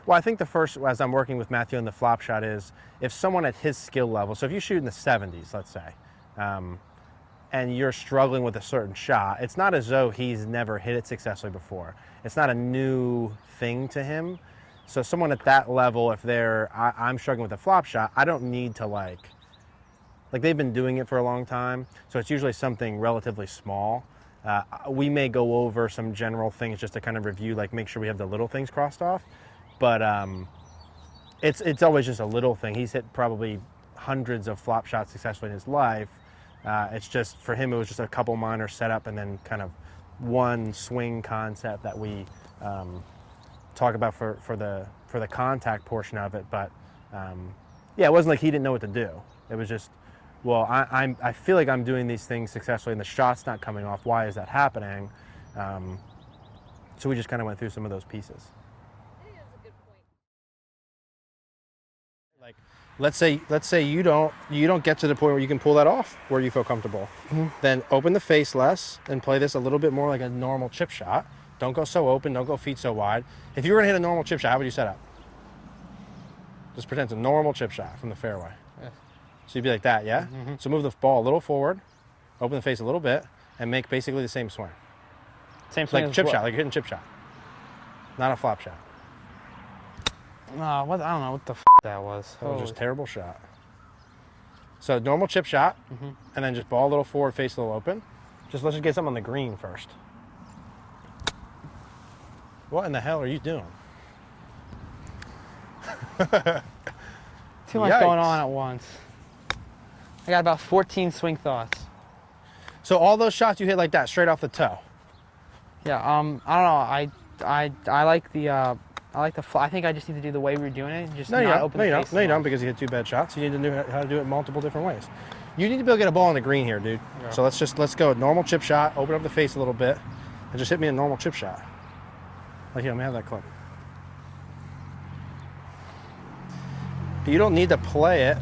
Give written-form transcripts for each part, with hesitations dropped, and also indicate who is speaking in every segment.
Speaker 1: Well, I think the first, as I'm working with Matthew on the flop shot, is if someone at his skill level, so if you shoot in the 70s, let's say, and you're struggling with a certain shot, it's not as though he's never hit it successfully before. It's not a new thing to him. So someone at that level, if I'm struggling with a flop shot, I don't need to like they've been doing it for a long time. So it's usually something relatively small. We may go over some general things just to kind of review, like make sure we have the little things crossed off. But it's always just a little thing. He's hit probably hundreds of flop shots successfully in his life. It's just, for him, it was just a couple minor setup and then kind of one swing concept that we talk about for the contact portion of it. But yeah, it wasn't like he didn't know what to do. It was just, well, I feel like I'm doing these things successfully and the shot's not coming off. Why is that happening? So we just kind of went through some of those pieces. Like, let's say you don't get to the point where you can pull that off where you feel comfortable. Mm-hmm. Then open the face less and play this a little bit more like a normal chip shot. Don't go so open, don't go feet so wide. If you were gonna hit a normal chip shot, how would you set up? Just pretend it's a normal chip shot from the fairway. Yeah. So you'd be like that, yeah? Mm-hmm. So move the ball a little forward, open the face a little bit, and make basically the same swing.
Speaker 2: Same swing
Speaker 1: like chip shot, like you're hitting chip shot. Not a flop shot.
Speaker 2: No, I don't know what the that was.
Speaker 1: That was just a terrible shot. So normal chip shot, and then just ball a little forward, face a little open. Let's just get something on the green first. What in the hell are you doing?
Speaker 2: Too much going on at once. I got about 14 swing thoughts.
Speaker 1: So all those shots you hit like that, straight off the toe?
Speaker 2: Yeah, I don't know. I like the I think I just need to do the way we were doing it. Just not open the face.
Speaker 1: No, you don't, because you hit two bad shots. You need to know how to do it multiple different ways. You need to be able to get a ball on the green here, dude. Yeah. So let's go normal chip shot, open up the face a little bit, and just hit me a normal chip shot. Like here, let me have that club. You don't need to play it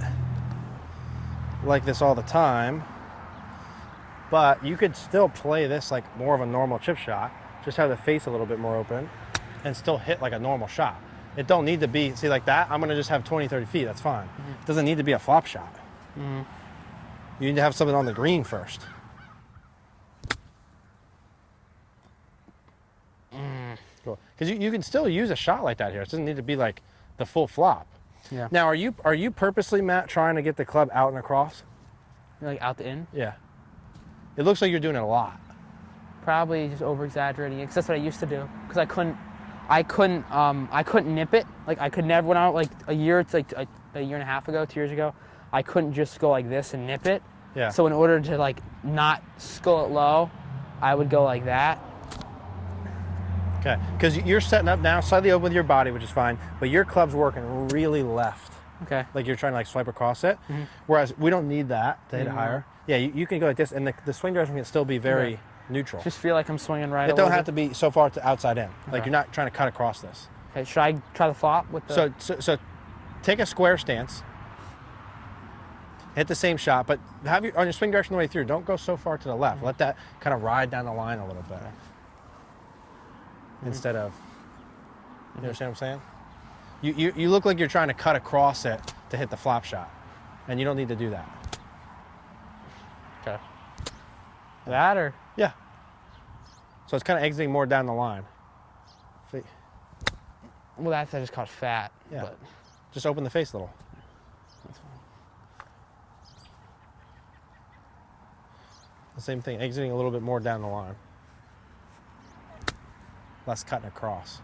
Speaker 1: like this all the time, but you could still play this like more of a normal chip shot. Just have the face a little bit more open and still hit like a normal shot. It don't need to be, see like that, I'm gonna just have 20, 30 feet, that's fine. It doesn't need to be a flop shot. You need to have something on the green first. Cool. Because you can still use a shot like that here. It doesn't need to be like the full flop.
Speaker 2: Yeah.
Speaker 1: Now, are you purposely, Matt, trying to get the club out and across?
Speaker 2: Like out the in?
Speaker 1: Yeah. It looks like you're doing it a lot.
Speaker 2: Probably just over exaggerating it, because that's what I used to do. Because I couldn't nip it. Like I could never, when I was like a year and a half ago, 2 years ago, I couldn't just go like this and nip it.
Speaker 1: Yeah.
Speaker 2: So in order to like not skull it low, I would go like that.
Speaker 1: Okay, because you're setting up now slightly open with your body, which is fine, but your club's working really left.
Speaker 2: Okay.
Speaker 1: Like you're trying to like swipe across it, whereas we don't need that to hit it higher. Yeah, you can go like this, and the swing direction can still be very neutral.
Speaker 2: Just feel like I'm swinging right.
Speaker 1: It don't have to be so far to outside in. Like you're not trying to cut across this.
Speaker 2: Okay, should I try the flop with the...
Speaker 1: So take a square stance, hit the same shot, but have your on your swing direction the way through. Don't go so far to the left. Let that kind of ride down the line a little bit. Instead of, you understand what I'm saying? You look like you're trying to cut across it to hit the flop shot, and you don't need to do that.
Speaker 2: Okay. That or?
Speaker 1: Yeah. So it's kind of exiting more down the line.
Speaker 2: Well, I just caught fat.
Speaker 1: Yeah.
Speaker 2: But...
Speaker 1: Just open the face a little.
Speaker 2: That's fine.
Speaker 1: The same thing, exiting a little bit more down the line. Less cutting across.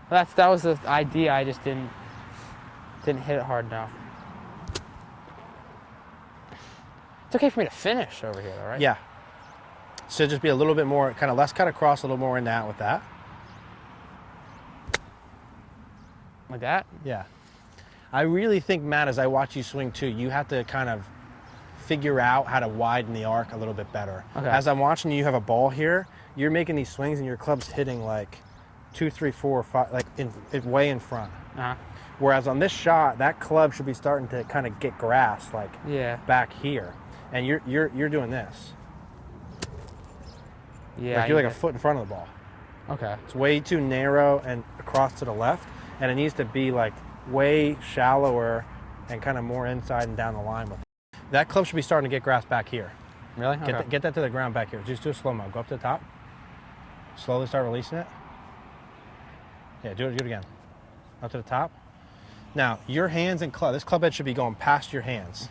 Speaker 2: That was the idea. I just didn't hit it hard enough. It's okay for me to finish over here, though, right?
Speaker 1: Yeah. So just be a little bit more, kind of less cut across, a little more in and out with that.
Speaker 2: Like that?
Speaker 1: Yeah. I really think, Matt, as I watch you swing too, you have to kind of figure out how to widen the arc a little bit better.
Speaker 2: Okay.
Speaker 1: As I'm watching you have a ball here, you're making these swings and your club's hitting like 2, 3, 4, 5, like way in front. Whereas on this shot, that club should be starting to kind of get grass, like back here, and you're doing this.
Speaker 2: Yeah.
Speaker 1: Like you're like a foot in front of the ball.
Speaker 2: Okay.
Speaker 1: It's way too narrow and across to the left, and it needs to be like way shallower and kind of more inside and down the line with it. That club should be starting to get grass back here.
Speaker 2: Really? Okay.
Speaker 1: Get that to the ground back here. Just do a slow-mo. Go up to the top. Slowly start releasing it. Yeah, do it again. Up to the top. Now, your hands and this club head should be going past your hands.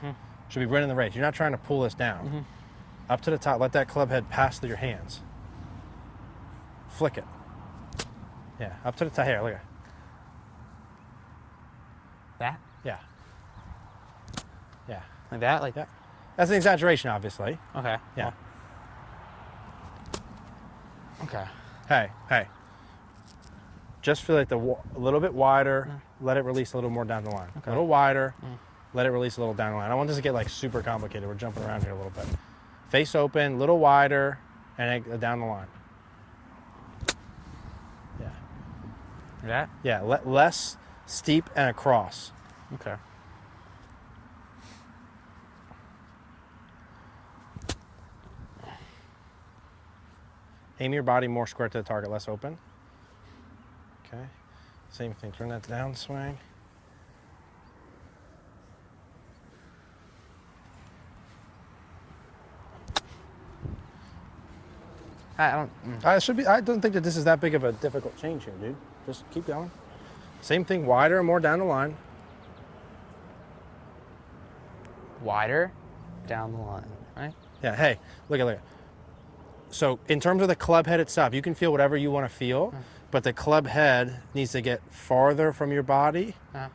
Speaker 1: Should be running the race. You're not trying to pull this down. Up to the top, let that club head pass through your hands. Flick it. Yeah, up to the top. Here, look at it.
Speaker 2: That?
Speaker 1: Yeah. Yeah.
Speaker 2: Like that? Like
Speaker 1: Yeah. That's an exaggeration, obviously.
Speaker 2: Okay.
Speaker 1: Yeah.
Speaker 2: Okay.
Speaker 1: Hey. Just feel like a little bit wider, let it release a little more down the line.
Speaker 2: Okay.
Speaker 1: A little wider, let it release a little down the line. I don't want this to get like super complicated. We're jumping around here a little bit. Face open, a little wider, and down the line. Yeah.
Speaker 2: That?
Speaker 1: Yeah, less steep and across.
Speaker 2: Okay.
Speaker 1: Aim your body more square to the target, less open. Okay. Same thing, turn that down swing.
Speaker 2: I don't.
Speaker 1: I don't think that this is that big of a difficult change here, dude. Just keep going. Same thing, wider and more down the line.
Speaker 2: Wider, down the line, right?
Speaker 1: Yeah, hey, look at. So in terms of the club head itself, you can feel whatever you want to feel, but the club head needs to get farther from your body, and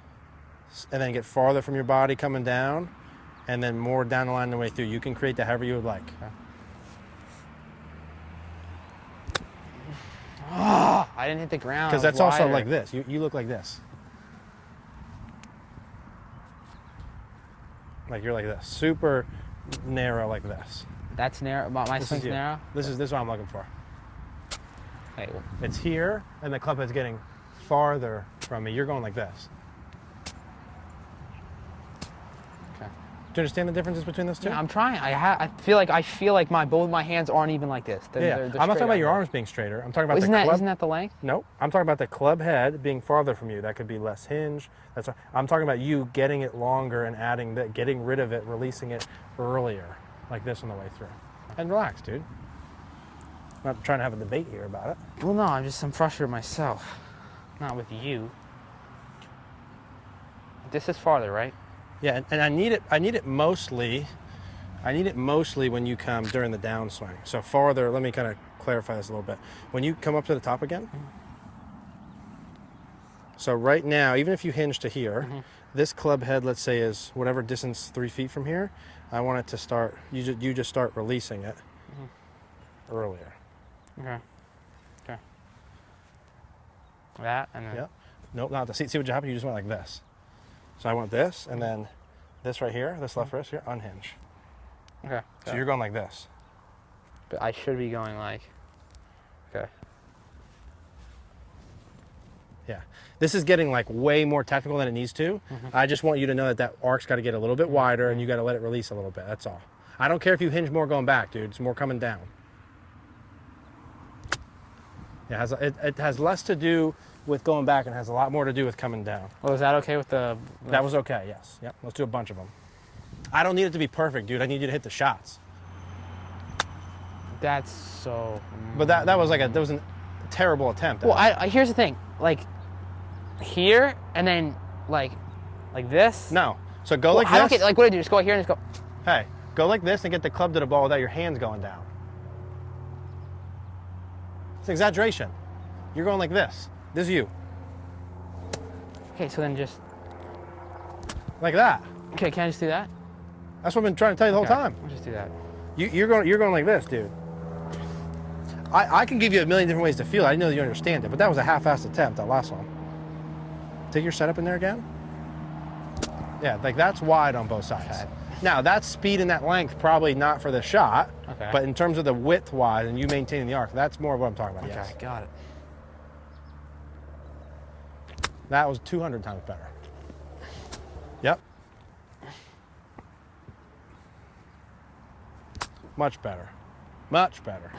Speaker 1: then get farther from your body coming down, and then more down the line the way through. You can create that however you would like.
Speaker 2: Oh, I didn't hit the ground.
Speaker 1: Because that's also like this. You look like this. Like you're like this. Super narrow like this.
Speaker 2: That's narrow. My
Speaker 1: This
Speaker 2: swing's
Speaker 1: is you.
Speaker 2: narrow?
Speaker 1: This is what I'm looking for.
Speaker 2: Hey, well,
Speaker 1: It's here, and the club head's getting farther from me. You're going like this.
Speaker 2: okay.
Speaker 1: Do you understand the differences between those two?
Speaker 2: Yeah, I'm trying. I feel like both my hands aren't even like this. They're
Speaker 1: I'm not talking
Speaker 2: straight
Speaker 1: about your
Speaker 2: out.
Speaker 1: arms being straighter. I'm talking about
Speaker 2: Isn't
Speaker 1: the
Speaker 2: that
Speaker 1: club.
Speaker 2: isn't that the length?
Speaker 1: No, I'm talking about the club head being farther from you. That could be less hinge. I'm talking about you getting it longer and getting rid of it, releasing it earlier, like this on the way through. And relax, dude. I'm not trying to have a debate here about it.
Speaker 2: Well, no, I'm frustrated myself, not with you. This is farther, right?
Speaker 1: Yeah, and I need it mostly when you come during the downswing. So farther, let me kind of clarify this a little bit. When you come up to the top again, so right now, even if you hinge to here, this club head, let's say, is whatever distance 3 feet from here. I want it to start, you just start releasing it earlier.
Speaker 2: Okay. That and then.
Speaker 1: Yep. Nope, not the see what happened? You just went like this. So I want this, and then this right here, this left wrist here, unhinge.
Speaker 2: Okay.
Speaker 1: So you're going like this.
Speaker 2: But I should be going like. Okay.
Speaker 1: Yeah. This is getting like way more technical than it needs to. I just want you to know that arc's got to get a little bit wider, and you got to let it release a little bit. That's all. I don't care if you hinge more going back, dude. It's more coming down. Yeah, it has less to do with going back and has a lot more to do with coming down.
Speaker 2: Well, is that okay with the?
Speaker 1: That was okay, yes. Yep, let's do a bunch of them. I don't need it to be perfect, dude. I need you to hit the shots.
Speaker 2: That's so.
Speaker 1: But that was a terrible attempt.
Speaker 2: Well, I here's the thing, like here and then like this.
Speaker 1: No. So go
Speaker 2: Well,
Speaker 1: like
Speaker 2: I don't
Speaker 1: this.
Speaker 2: get like what do I do? Just go here and just go.
Speaker 1: Hey, go like this and get the club to the ball without your hands going down. It's an exaggeration. You're going like this. This is you.
Speaker 2: Okay, so then just.
Speaker 1: Like that.
Speaker 2: Okay, can I just do that?
Speaker 1: That's what I've been trying to tell you the whole time.
Speaker 2: I'll just do that.
Speaker 1: You're going like this, dude. I can give you a million different ways to feel it. I know that you understand it, but that was a half-assed attempt, that last one. Take your setup in there again. Yeah, like that's wide on both sides.
Speaker 2: Okay.
Speaker 1: Now, that speed and that length probably not for the shot,
Speaker 2: Okay.
Speaker 1: but in terms of the width-wise and you maintaining the arc, that's more of what I'm talking about,
Speaker 2: Okay,
Speaker 1: yes.
Speaker 2: got it.
Speaker 1: That was 200 times better. Yep. Much better. Much better.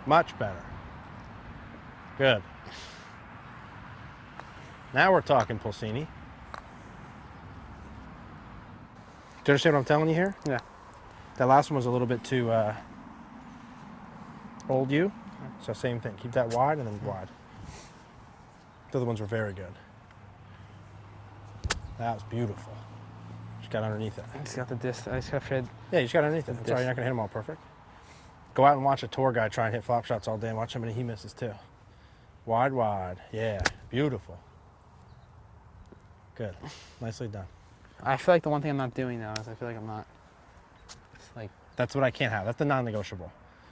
Speaker 1: Much better. Good. Now we're talking, Pulsini. Do you understand what I'm telling you here?
Speaker 2: Yeah.
Speaker 1: That last one was a little bit too old you. So same thing. Keep that wide and then wide. The other ones were very good. That was beautiful. Just got underneath it.
Speaker 2: I just got the distance. I just got to
Speaker 1: Yeah, you just got underneath it. That's all right, you're not going to hit them all perfect. Go out and watch a tour guy try and hit flop shots all day and watch how many he misses too. Wide, wide. Yeah, beautiful. Good. Nicely done.
Speaker 2: I feel like the one thing I'm not doing now is I feel like I'm not. It's like
Speaker 1: That's what I can't have. That's the non-negotiable.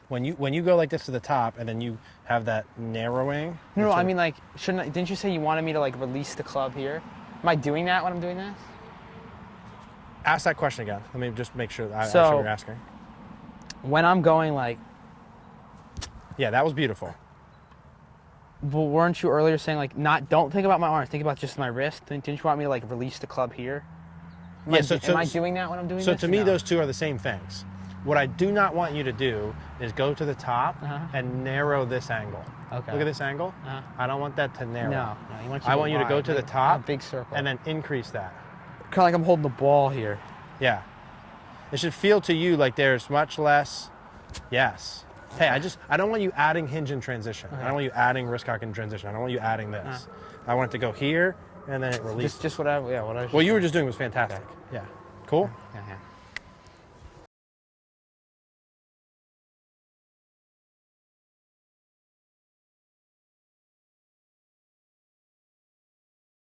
Speaker 1: When you go like this to the top and then you have that narrowing.
Speaker 2: no, I mean like didn't you say you wanted me to like release the club here? Am I doing that when I'm doing this?
Speaker 1: Ask that question again. Let me just make sure I'm
Speaker 2: So-
Speaker 1: sure you're asking.
Speaker 2: When I'm going like,
Speaker 1: Yeah, that was beautiful.
Speaker 2: well, weren't you earlier saying like don't think about my arms, think about just my wrist? Didn't you want me to like release the club here? Am,
Speaker 1: Yeah,
Speaker 2: am I doing that when I'm doing
Speaker 1: So
Speaker 2: this?
Speaker 1: to
Speaker 2: or
Speaker 1: me,
Speaker 2: no?
Speaker 1: those two are the same things. What I do not want you to do is go to the top and narrow this angle.
Speaker 2: Okay.
Speaker 1: Look at this angle.
Speaker 2: Uh-huh.
Speaker 1: I don't want that to narrow.
Speaker 2: No, you want
Speaker 1: I want you to go to the top
Speaker 2: a big circle,
Speaker 1: and then increase that.
Speaker 2: kind of like I'm holding the ball here.
Speaker 1: Yeah. It should feel to you like there's much less. Yes. Hey, I don't want you adding hinge in transition. I don't want you adding wrist cock in transition. I don't want you adding this. I want it to go here and then it releases.
Speaker 2: Just whatever. Yeah, whatever.
Speaker 1: What you were just doing was fantastic. Yeah. Cool?
Speaker 2: Yeah.